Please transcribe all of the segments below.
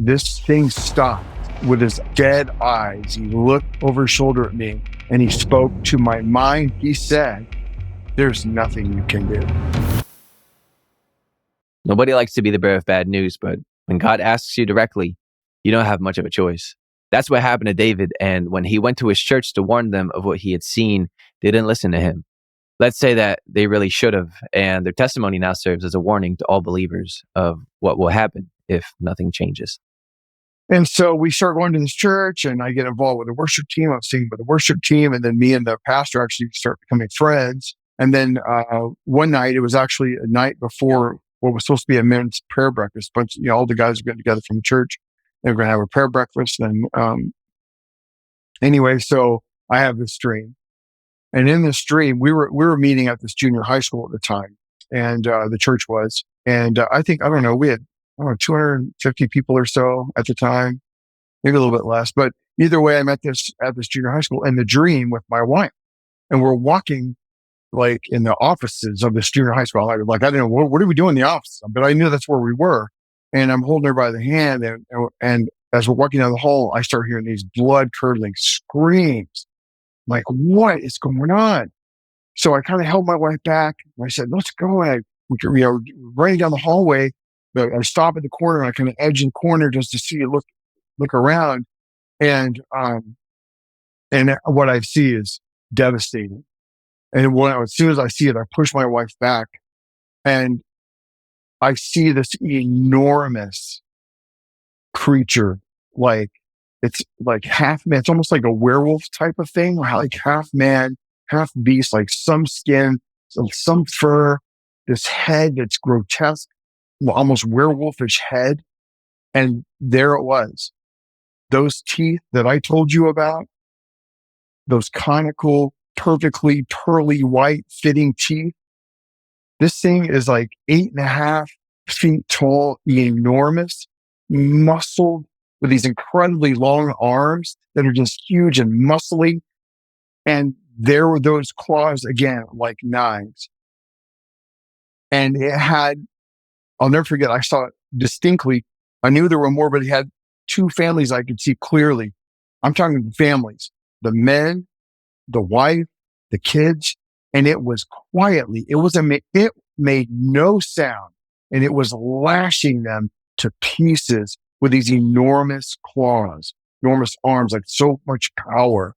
this thing stopped with his dead eyes. He looked over his shoulder at me and he spoke to my mind. He said, "There's nothing you can do." Nobody likes to be the bearer of bad news, but when God asks you directly, you don't have much of a choice. That's what happened to David, and when he went to his church to warn them of what he had seen, they didn't listen to him. Let's say that they really should have, and their testimony now serves as a warning to all believers of what will happen if nothing changes. And so we start going to this church and I get involved with the worship team. I'm singing with the worship team. And then me and the pastor actually start becoming friends. And then one night, it was actually a night before what was supposed to be a men's prayer breakfast. But all the guys are getting together from the church. They were going to have a prayer breakfast. And anyway, so I have this dream. And in this dream, we were meeting at this junior high school at the time. And the church was. And we had 250 people or so at the time, maybe a little bit less. But either way, I'm at this junior high school in the dream with my wife. And we're walking like in the offices of this junior high school. I didn't know, what do we do in the office? But I knew that's where we were. And I'm holding her by the hand. And as we're walking down the hall, I start hearing these blood curdling screams. I'm like, what is going on? So I kind of held my wife back. And I said, let's go. And running down the hallway. But I stop at the corner and I kind of edge in the corner just to see, look around. And what I see is devastating. And as soon as I see it, I push my wife back and I see this enormous creature. Like it's like half man. It's almost like a werewolf type of thing, like half man, half beast, like some skin, some fur, this head that's grotesque. Almost werewolfish head. And there it was. Those teeth that I told you about, those conical, perfectly pearly white fitting teeth. This thing is like 8.5 feet tall, enormous, muscled with these incredibly long arms that are just huge and muscly. And there were those claws again, like knives. And it had, I'll never forget, I saw it distinctly. I knew there were more, but it had 2 families I could see clearly. I'm talking families, the men, the wife, the kids, and it was quietly, it made no sound, and it was lashing them to pieces with these enormous claws, enormous arms, like so much power.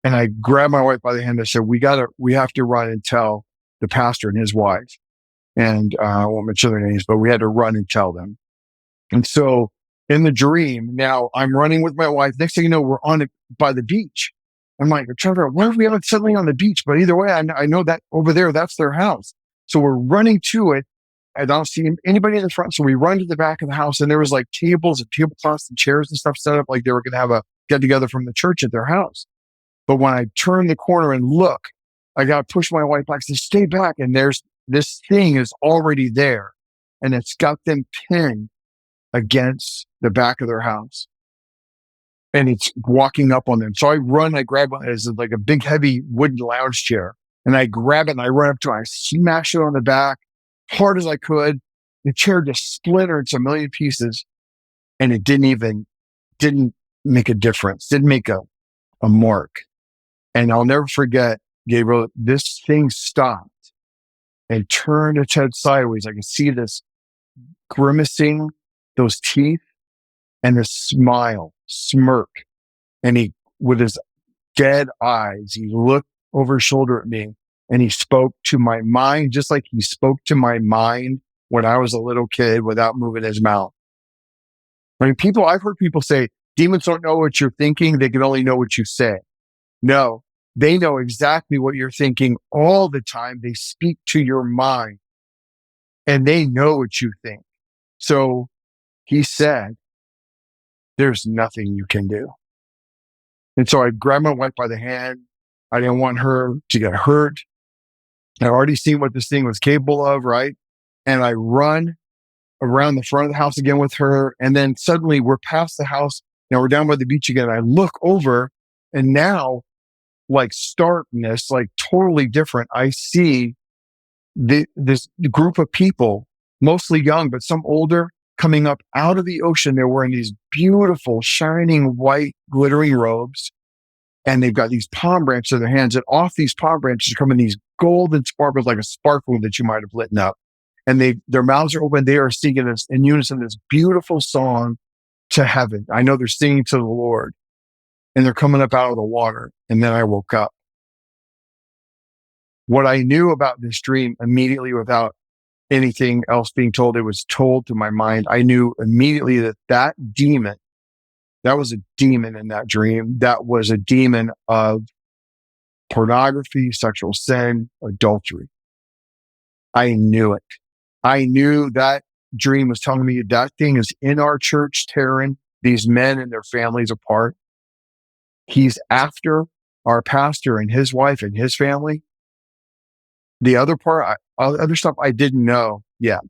And I grabbed my wife by the hand. I said, we have to run and tell the pastor and his wife. And I won't mention their names, but we had to run and tell them. And so in the dream, now I'm running with my wife. Next thing you know, we're on it by the beach. I'm like, Trevor, why are we out suddenly on the beach? But either way, I know that over there, that's their house. So we're running to it. I don't see anybody in the front. So we run to the back of the house and there was like tables and tablecloths and chairs and stuff set up like they were going to have a get together from the church at their house. But when I turn the corner and look, I got to push my wife back, say, stay back. And this thing is already there and it's got them pinned against the back of their house and it's walking up on them. So I grab one. It's like a big, heavy wooden lounge chair and I grab it and I run up to it. I smash it on the back hard as I could. The chair just splintered into a million pieces and it didn't make a difference. Didn't make a mark. And I'll never forget, Gabriel, this thing stopped and turned its head sideways. I could see this grimacing, those teeth, and this smirk. And he, with his dead eyes, he looked over his shoulder at me and he spoke to my mind, just like he spoke to my mind when I was a little kid without moving his mouth. I mean, I've heard people say, demons don't know what you're thinking. They can only know what you say. No, they know exactly what you're thinking all the time. They speak to your mind and they know what you think. So he said, there's nothing you can do. And so I grabbed my wife by the hand. I didn't want her to get hurt. I already seen what this thing was capable of, right? And I run around the front of the house again with her. And then suddenly we're past the house. Now we're down by the beach again. I look over and now, like starkness, like totally different. I see this group of people, mostly young, but some older, coming up out of the ocean. They're wearing these beautiful, shining, white, glittering robes. And they've got these palm branches in their hands. And off these palm branches are coming these golden sparkles, like a sparkle that you might have lit up. And their mouths are open. They are singing this in unison, this beautiful song to heaven. I know they're singing to the Lord. And they're coming up out of the water. And then I woke up. What I knew about this dream immediately, without anything else being told, it was told to my mind. I knew immediately that demon, that was a demon in that dream. That was a demon of pornography, sexual sin, adultery. I knew it. I knew that dream was telling me that thing is in our church, tearing these men and their families apart. He's after our pastor and his wife and his family. The other part, other stuff I didn't know yet,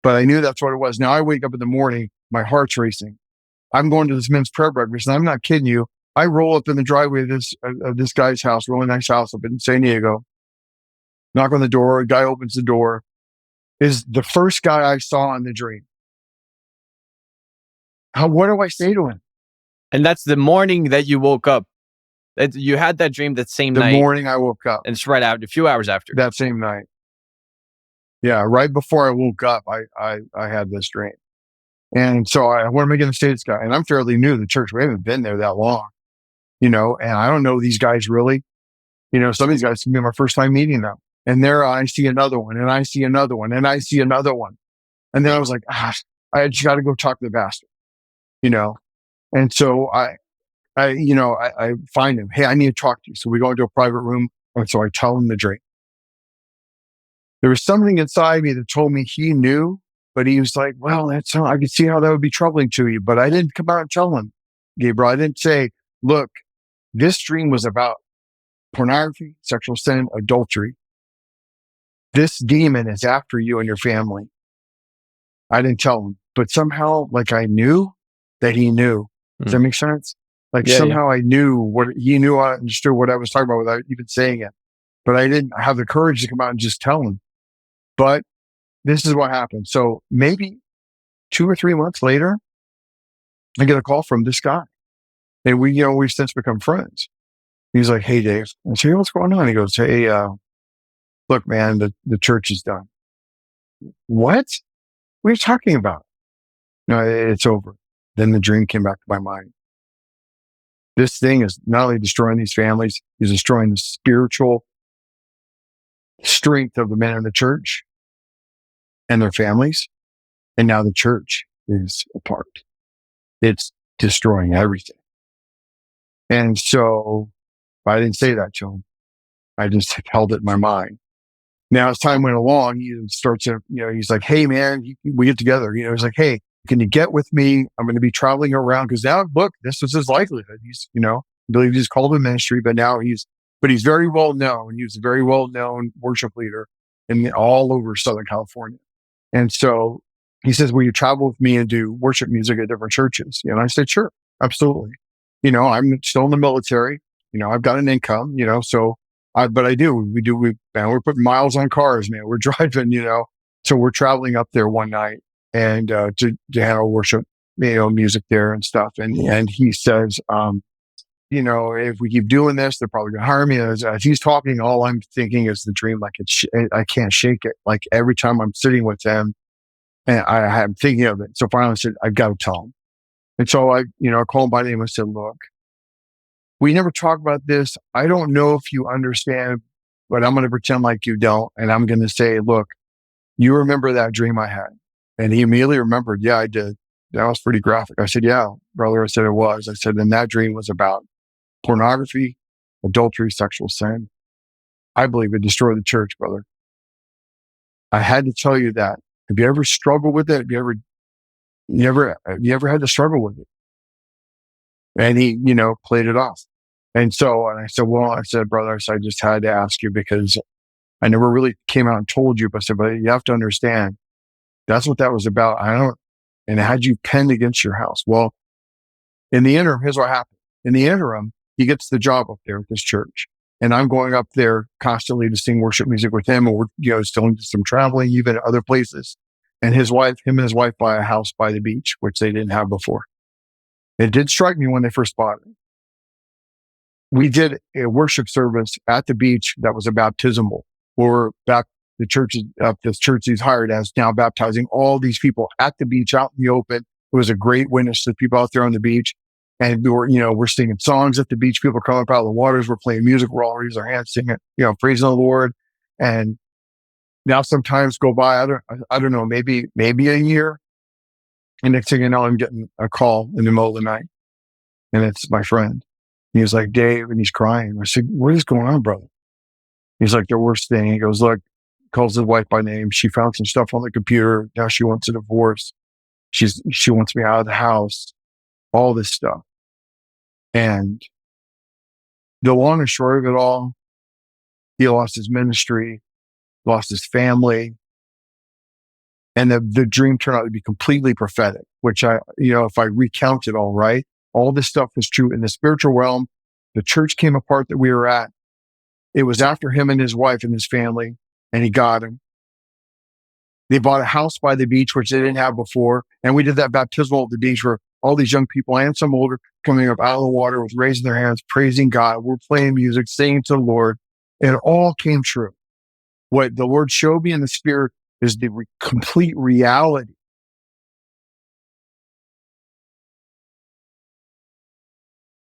but I knew that's what it was. Now I wake up in the morning, my heart's racing. I'm going to this men's prayer breakfast, and I'm not kidding you. I roll up in the driveway of this guy's house, really nice house up in San Diego. Knock on the door. A guy opens the door. Is the first guy I saw in the dream. What do I say to him? And that's the morning that you woke up. You had that dream that same night. The morning I woke up. And it's right out, a few hours after. That same night. Yeah, right before I woke up, I had this dream. And so what am I going to say to this guy? And I'm fairly new to the church. We haven't been there that long, and I don't know these guys really. Some of these guys can be my first time meeting them. And there I see another one, and I see another one, and I see another one. And then I was like, I just got to go talk to the pastor, And so I find him. Hey, I need to talk to you. So we go into a private room. And so I tell him the dream. There was something inside me that told me he knew, but he was like, well, I could see how that would be troubling to you. But I didn't come out and tell him, Gabriel. I didn't say, look, this dream was about pornography, sexual sin, adultery. This demon is after you and your family. I didn't tell him, but somehow, I knew that he knew. Does that make sense? Somehow I knew what he knew. I understood what I was talking about without even saying it, but I didn't have the courage to come out and just tell him. But this is what happened. So maybe 2 or 3 months later, I get a call from this guy, and we've since become friends. He's like, hey, Dave. I say, hey, what's going on? He goes, hey, look, man, the church is done. What? What are you talking about? No, it's over. Then the dream came back to my mind. This thing is not only destroying these families, he's destroying the spiritual strength of the men in the church and their families. And now the church is apart. It's destroying everything. And so I didn't say that to him. I just held it in my mind. Now, as time went along, he starts to, he's like, hey, man, we get together. He's like, hey, can you get with me? I'm going to be traveling around. Because now, look, this was his livelihood. He's, I believe he's called to ministry, but now he's very well known. He was a very well known worship leader all over Southern California. And so he says, will you travel with me and do worship music at different churches? And I said, sure, absolutely. I'm still in the military. I've got an income, but I do. We're putting miles on cars, man. We're driving, So we're traveling up there one night and to handle worship, music there and stuff. And he says, if we keep doing this, they're probably gonna hire me. As he's talking, all I'm thinking is the dream. I can't shake it. Every time I'm sitting with them, and I'm thinking of it. So finally, I said, I've got to tell him. And so I called him by name. I said, look, we never talk about this. I don't know if you understand, but I'm going to pretend like you don't. And I'm going to say, look, you remember that dream I had? And he immediately remembered. Yeah, I did. That was pretty graphic. I said, yeah, brother. I said, it was. I said, and that dream was about pornography, adultery, sexual sin. I believe it destroyed the church, brother. I had to tell you that. Have you ever struggled with it? Have you ever had to struggle with it? And he, played it off. And I said, brother, I just had to ask you because I never really came out and told you, but I said, but you have to understand that's what that was about. And it had you penned against your house. Well, in the interim, here's what happened. In the interim, he gets the job up there at this church. And I'm going up there constantly to sing worship music with him. And we're, still doing some traveling, even at other places. and him and his wife buy a house by the beach, which they didn't have before. It did strike me when they first bought it. We did a worship service at the beach that was a baptismal, or the church he's hired as now baptizing all these people at the beach out in the open. It was a great witness to the people out there on the beach. And we're singing songs at the beach. People are coming up out of the waters. We're playing music. We're all raising our hands, singing, praising the Lord. And now sometimes go by, I don't know, maybe a year. And next thing you know, I'm getting a call in the middle of the night. And it's my friend. He was like, Dave, and he's crying. I said, what is going on, brother? He's like, the worst thing. He goes, look, calls his wife by name. She found some stuff on the computer. Now she wants a divorce. She wants me out of the house, all this stuff. And the long and short of it all, he lost his ministry, lost his family. And the dream turned out to be completely prophetic, which if I recount it all right, all this stuff was true in the spiritual realm. The church came apart that we were at. It was after him and his wife and his family, and he got him. They bought a house by the beach, which they didn't have before. And we did that baptismal at the beach where all these young people and some older coming up out of the water with raising their hands, praising God. We're playing music, singing to the Lord. And it all came true. What the Lord showed me in the spirit is the complete reality